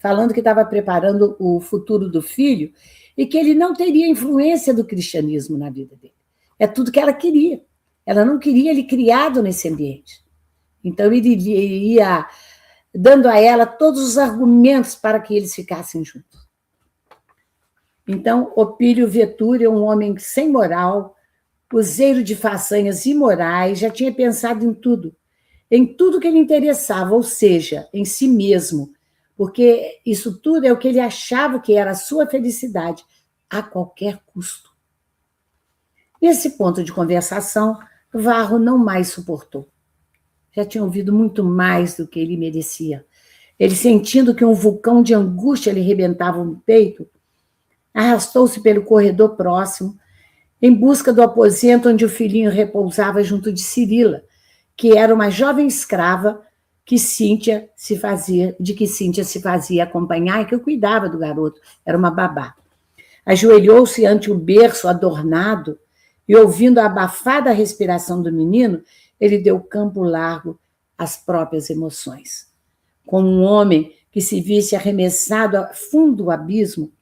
Speaker 2: falando que estava preparando o futuro do filho e que ele não teria influência do cristianismo na vida dele. É tudo que ela queria. Ela não queria ele criado nesse ambiente. Então, ele ia dando a ela todos os argumentos para que eles ficassem juntos. Então, Opílio Vetúrio é um homem sem moral, useiro de façanhas imorais, já tinha pensado em tudo que lhe interessava, ou seja, em si mesmo, porque isso tudo é o que ele achava que era a sua felicidade, a qualquer custo. Nesse ponto de conversação, Varro não mais suportou. Já tinha ouvido muito mais do que ele merecia. Ele, sentindo que um vulcão de angústia lhe rebentava no peito, arrastou-se pelo corredor próximo, em busca do aposento onde o filhinho repousava junto de Cirila, que era uma jovem escrava de que Cíntia se fazia acompanhar e que eu cuidava do garoto, era uma babá. Ajoelhou-se ante o berço adornado e, ouvindo a abafada respiração do menino, ele deu campo largo às próprias emoções. Como um homem que se visse arremessado a fundo do abismo,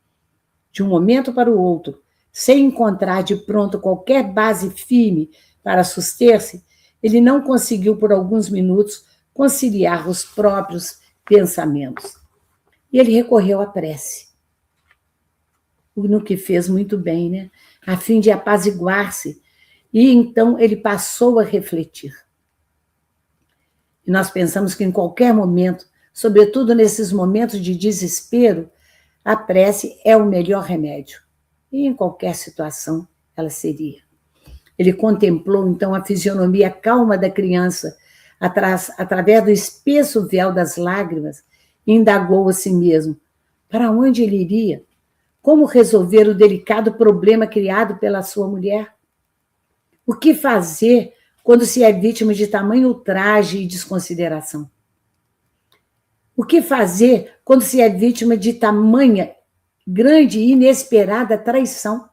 Speaker 2: de um momento para o outro, sem encontrar de pronto qualquer base firme para suster-se, ele não conseguiu por alguns minutos conciliar os próprios pensamentos. E ele recorreu à prece. no que fez muito bem, né? A fim de apaziguar-se. E então ele passou a refletir. E nós pensamos que em qualquer momento, sobretudo nesses momentos de desespero, a prece é o melhor remédio. E em qualquer situação ela seria. Ele contemplou, então, a fisionomia calma da criança, através do espesso véu das lágrimas, e indagou a si mesmo para onde ele iria, como resolver o delicado problema criado pela sua mulher. O que fazer quando se é vítima de tamanho ultraje e desconsideração? O que fazer quando se é vítima de tamanha, grande e inesperada traição?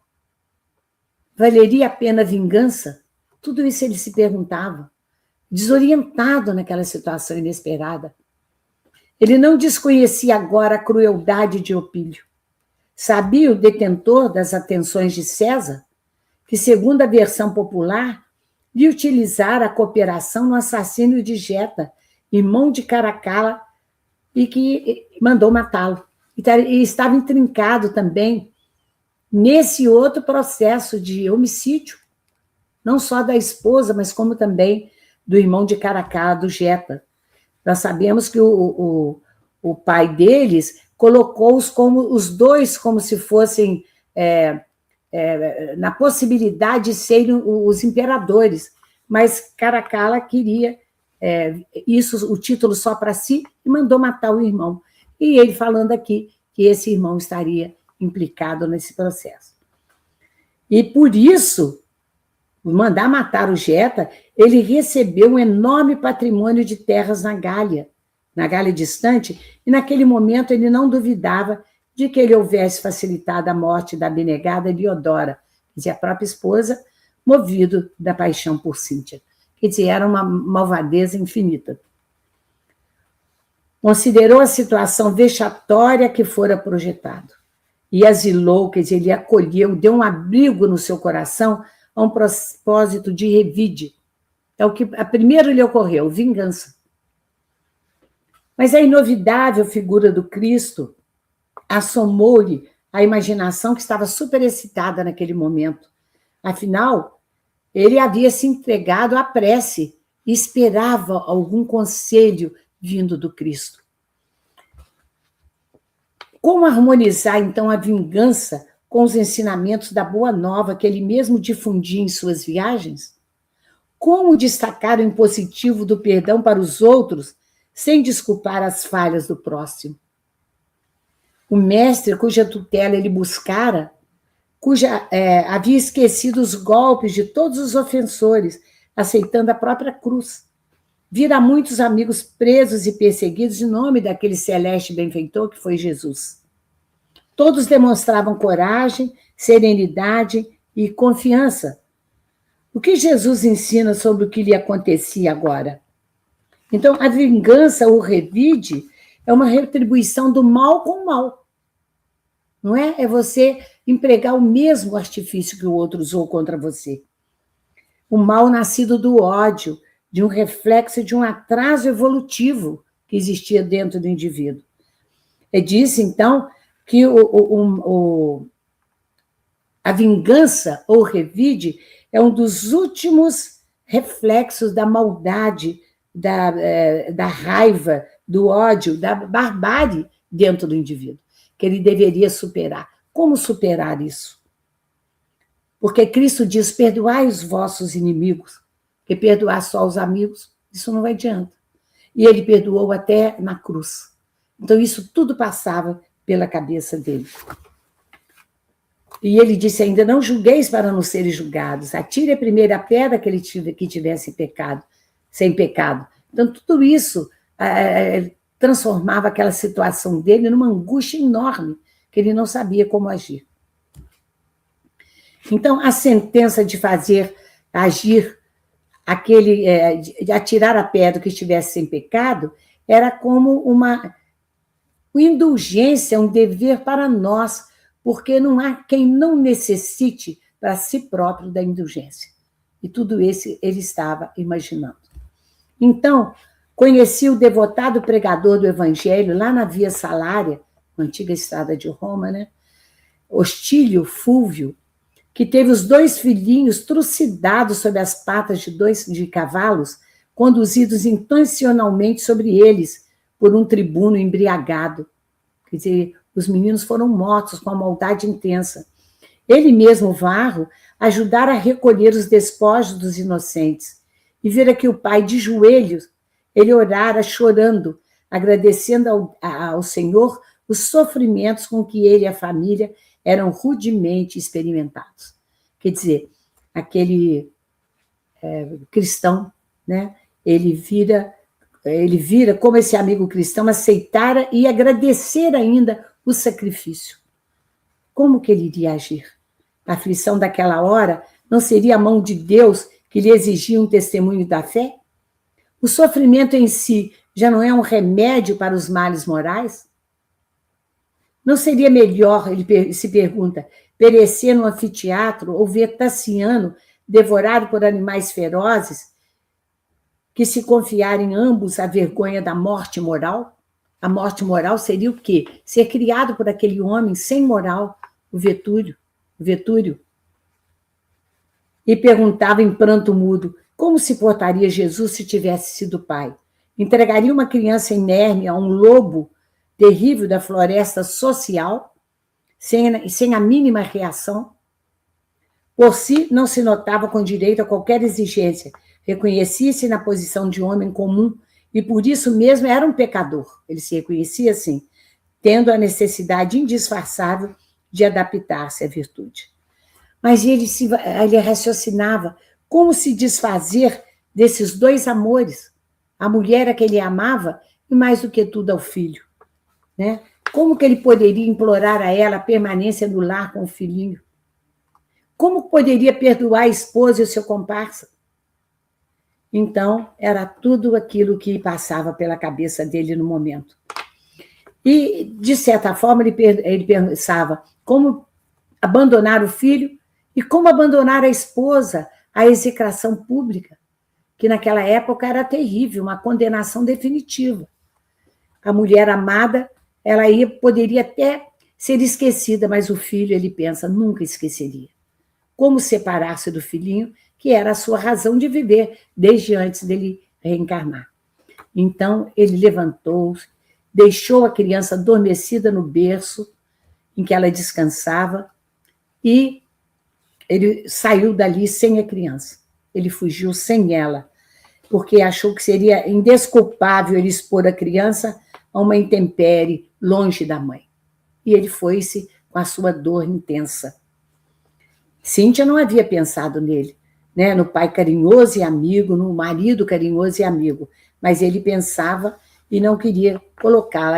Speaker 2: Valeria a pena vingança? Tudo isso ele se perguntava, desorientado naquela situação inesperada. Ele não desconhecia agora a crueldade de Opílio. Sabia o detentor das atenções de César, que, segundo a versão popular, lhe utilizara a cooperação no assassínio de Geta, irmão de Caracalla, e que mandou matá-lo. E estava intrincado também nesse outro processo de homicídio, não só da esposa, mas como também do irmão de Caracalla, do Geta. Nós sabemos que o pai deles colocou-os como os dois como se fossem na possibilidade de serem os imperadores, mas Caracalla queria isso, o título só para si, e mandou matar o irmão. E ele falando aqui que esse irmão estaria implicado nesse processo. E por isso, mandar matar o Geta, ele recebeu um enorme patrimônio de terras na Gália distante, e naquele momento ele não duvidava de que ele houvesse facilitado a morte da abnegada Diodora, quer dizer, a própria esposa, movido da paixão por Cíntia. Quer dizer, era uma malvadeza infinita. Considerou a situação vexatória que fora projetado e asilou, quer dizer, ele acolheu, deu um abrigo no seu coração a um propósito de revide. É o que primeiro lhe ocorreu, vingança. Mas a inovidável figura do Cristo assomou-lhe a imaginação que estava superexcitada naquele momento. Afinal, ele havia se entregado à prece e esperava algum conselho vindo do Cristo. Como harmonizar, então, a vingança com os ensinamentos da Boa Nova que ele mesmo difundia em suas viagens? Como destacar o impositivo do perdão para os outros sem desculpar as falhas do próximo? O mestre cuja tutela ele buscara, havia esquecido os golpes de todos os ofensores, aceitando a própria cruz. Vira muitos amigos presos e perseguidos em nome daquele celeste benfeitor que foi Jesus. Todos demonstravam coragem, serenidade e confiança. O que Jesus ensina sobre o que lhe acontecia agora? Então, a vingança ou revide é uma retribuição do mal com o mal. Não é? É você empregar o mesmo artifício que o outro usou contra você. O mal nascido do ódio, de um reflexo de um atraso evolutivo que existia dentro do indivíduo. É disso, então, que a vingança ou revide é um dos últimos reflexos da maldade, da raiva, do ódio, da barbárie dentro do indivíduo, que ele deveria superar. Como superar isso? Porque Cristo diz, perdoai os vossos inimigos, porque perdoar só os amigos, isso não adianta. E ele perdoou até na cruz. Então, isso tudo passava pela cabeça dele. E ele disse ainda, não julgueis para não serem julgados, atire a primeira pedra que tivesse pecado, sem pecado. Então, tudo isso transformava aquela situação dele numa angústia enorme, que ele não sabia como agir. Então, a sentença de fazer agir de atirar a pedra que estivesse sem pecado, era como uma indulgência, um dever para nós, porque não há quem não necessite para si próprio da indulgência. E tudo isso ele estava imaginando. Então, conheci o devotado pregador do Evangelho lá na Via Salária, na antiga estrada de Roma, né? Ostílio Fúlvio, que teve os 2 filhinhos trucidados sob as patas de 2 cavalos, conduzidos intencionalmente sobre eles por um tribuno embriagado. Quer dizer, os meninos foram mortos com uma maldade intensa. Ele mesmo, Varro, ajudara a recolher os despojos dos inocentes. E vira que o pai, de joelhos, ele orara chorando, agradecendo ao Senhor os sofrimentos com que ele e a família eram rudemente experimentados. Quer dizer, aquele cristão, né? Ele vira como esse amigo cristão aceitara e agradecer ainda o sacrifício. Como que ele iria agir? A aflição daquela hora não seria a mão de Deus que lhe exigia um testemunho da fé? O sofrimento em si já não é um remédio para os males morais? Não seria melhor, ele se pergunta, perecer no anfiteatro ou ver Tassiano devorado por animais ferozes, que se confiarem ambos à vergonha da morte moral? A morte moral seria o quê? Ser criado por aquele homem sem moral, o Vetúrio. E perguntava em pranto mudo, como se portaria Jesus se tivesse sido pai? Entregaria uma criança inerme a um lobo terrível da floresta social, sem a mínima reação? Por si, não se notava com direito a qualquer exigência, reconhecia-se na posição de homem comum e por isso mesmo era um pecador. Ele se reconhecia assim, tendo a necessidade indisfarçável de adaptar-se à virtude. Mas ele raciocinava como se desfazer desses 2 amores, a mulher a que ele amava e mais do que tudo ao filho, né? Como que ele poderia implorar a ela a permanência no lar com o filhinho? Como poderia perdoar a esposa e o seu comparsa? Então, era tudo aquilo que passava pela cabeça dele no momento. E, de certa forma, ele pensava como abandonar o filho e como abandonar a esposa à execração pública, que naquela época era terrível, uma condenação definitiva. A mulher amada, ela poderia até ser esquecida, mas o filho, ele pensa, nunca esqueceria. Como separar-se do filhinho, que era a sua razão de viver, desde antes dele reencarnar. Então, ele levantou-se, deixou a criança adormecida no berço em que ela descansava e ele saiu dali sem a criança. Ele fugiu sem ela, porque achou que seria indesculpável ele expor a criança a uma intempérie longe da mãe. E ele foi-se com a sua dor intensa. Cíntia não havia pensado nele, né? No pai carinhoso e amigo, no marido carinhoso e amigo, mas ele pensava e não queria colocá-la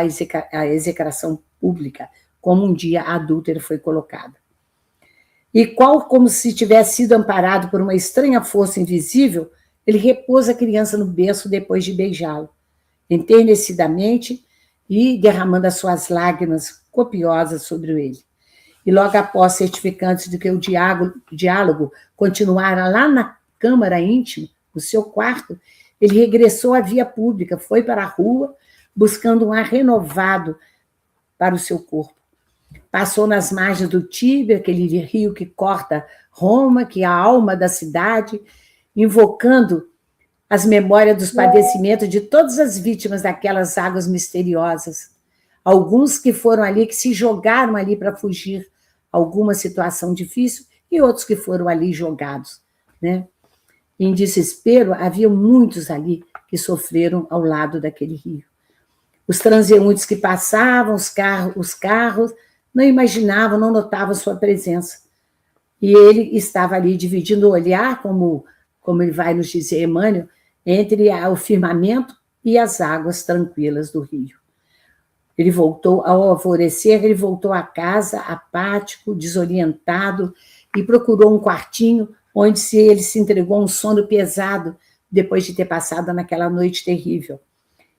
Speaker 2: à execração pública, como um dia a adúltera foi colocada. E como se tivesse sido amparado por uma estranha força invisível, ele repôs a criança no berço depois de beijá-lo, enternecidamente e derramando as suas lágrimas copiosas sobre ele. E logo após, certificando-se de que o diálogo continuara lá na câmara íntima, no seu quarto, ele regressou à via pública, foi para a rua, buscando um ar renovado para o seu corpo. Passou nas margens do Tíber, aquele rio que corta Roma, que é a alma da cidade, invocando as memórias dos padecimentos de todas as vítimas daquelas águas misteriosas. Alguns que foram ali, que se jogaram ali para fugir alguma situação difícil, e outros que foram ali jogados, né? Em desespero, havia muitos ali que sofreram ao lado daquele rio. Os transeuntes que passavam, os carros, não imaginavam, não notavam sua presença. E ele estava ali dividindo o olhar, como ele vai nos dizer Emmanuel, entre o firmamento e as águas tranquilas do rio. Ele voltou, ao alvorecer, ele voltou à casa, apático, desorientado, e procurou um quartinho onde ele se entregou a um sono pesado, depois de ter passado naquela noite terrível.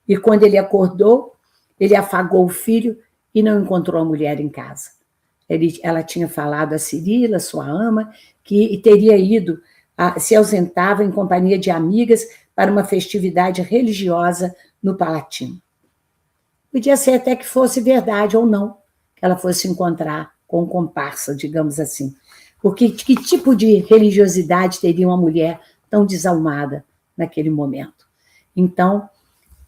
Speaker 2: E quando ele acordou, ele afagou o filho e não encontrou a mulher em casa. Ela tinha falado a Cirila, sua ama, que teria ido, se ausentava em companhia de amigas para uma festividade religiosa no Palatino. Podia ser até que fosse verdade ou não, que ela fosse encontrar com comparsa, digamos assim. Porque que tipo de religiosidade teria uma mulher tão desalmada naquele momento? Então,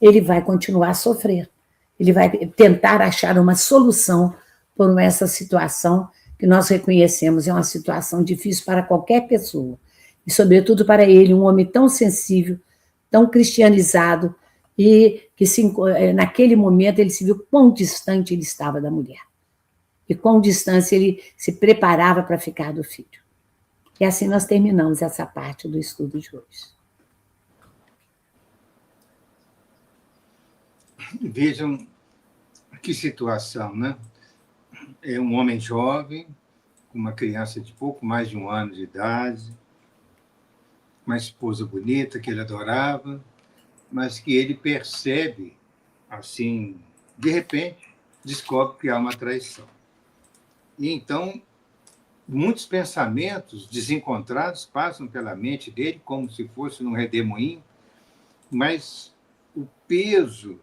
Speaker 2: ele vai continuar a sofrer. Ele vai tentar achar uma solução por essa situação que nós reconhecemos é uma situação difícil para qualquer pessoa. E, sobretudo, para ele, um homem tão sensível, tão cristianizado, e que naquele momento ele se viu quão distante ele estava da mulher. E quão distante ele se preparava para ficar do filho. E assim nós terminamos essa parte do estudo de hoje.
Speaker 1: Vejam que situação, né? É um homem jovem, uma criança de pouco mais de 1 ano de idade, uma esposa bonita que ele adorava, mas que ele percebe, assim, de repente, descobre que há uma traição. E então, muitos pensamentos desencontrados passam pela mente dele, como se fosse num redemoinho, mas o peso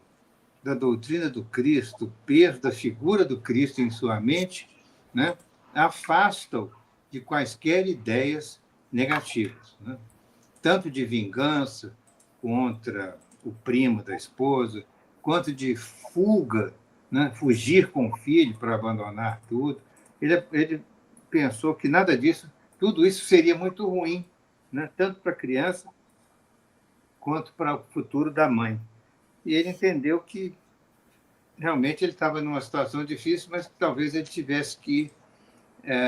Speaker 1: da doutrina do Cristo, o peso da figura do Cristo em sua mente, né, afasta-o de quaisquer ideias negativas, né? Tanto de vingança contra o primo da esposa, quanto de fuga, né, fugir com o filho para abandonar tudo. Ele pensou que nada disso, tudo isso seria muito ruim, né, tanto para a criança quanto para o futuro da mãe. E ele entendeu que realmente ele estava numa situação difícil, mas que talvez ele tivesse que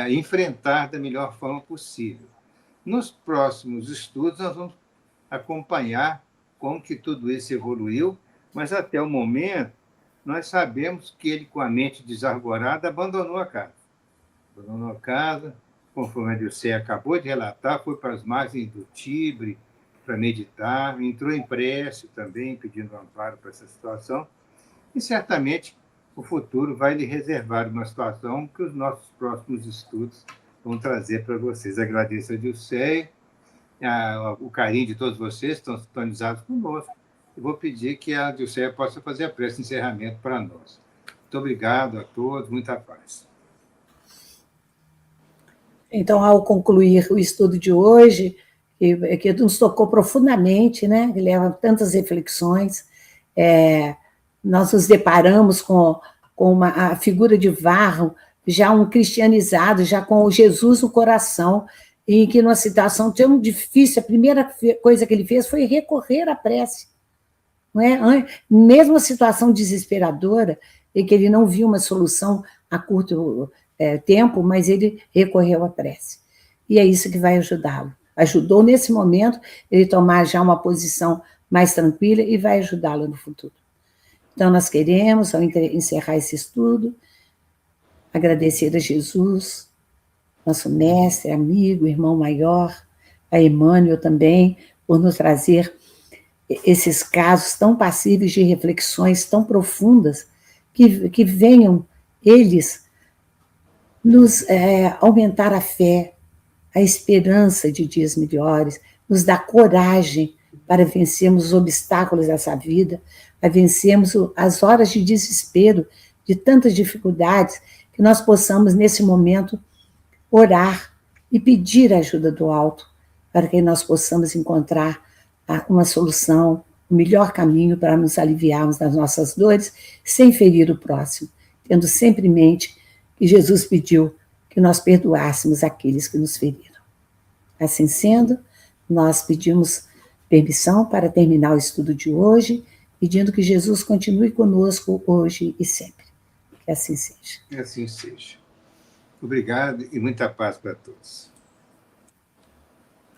Speaker 1: enfrentar da melhor forma possível. Nos próximos estudos, nós vamos acompanhar como que tudo isso evoluiu, mas até o momento, nós sabemos que ele, com a mente desarvorada, abandonou a casa. Abandonou a casa, conforme a Dilceia acabou de relatar, foi para as margens do Tibre para meditar, entrou em prece também, pedindo amparo para essa situação, e certamente o futuro vai lhe reservar uma situação que os nossos próximos estudos vão trazer para vocês. Agradeço a Dilceia, o carinho de todos vocês que estão sintonizados conosco, e vou pedir que a Dilceia possa fazer a prece de encerramento para nós. Muito obrigado a todos, muita paz.
Speaker 2: Então, ao concluir o estudo de hoje, que nos tocou profundamente, né? Que leva tantas reflexões, nós nos deparamos com a figura de Varro, já um cristianizado, já com o Jesus no coração, e que numa situação tão difícil, a primeira coisa que ele fez foi recorrer à prece. Não é? Mesmo a situação desesperadora, em que ele não viu uma solução a curto tempo, mas ele recorreu à prece. E é isso que vai ajudá-lo. Ajudou nesse momento ele tomar já uma posição mais tranquila e vai ajudá-lo no futuro. Então, nós queremos, ao encerrar esse estudo, agradecer a Jesus, nosso mestre, amigo, irmão maior, a Emmanuel também, por nos trazer esses casos tão passíveis de reflexões tão profundas, que venham eles nos aumentar a fé, a esperança de dias melhores, nos dar coragem para vencermos os obstáculos dessa vida, para vencermos as horas de desespero, de tantas dificuldades, que nós possamos, nesse momento, orar e pedir a ajuda do alto, para que nós possamos encontrar uma solução, o melhor caminho para nos aliviarmos das nossas dores, sem ferir o próximo, tendo sempre em mente que Jesus pediu que nós perdoássemos aqueles que nos feriram. Assim sendo, nós pedimos permissão para terminar o estudo de hoje, pedindo que Jesus continue conosco hoje e sempre. Que assim seja.
Speaker 1: Que assim seja. Obrigado e muita paz para todos.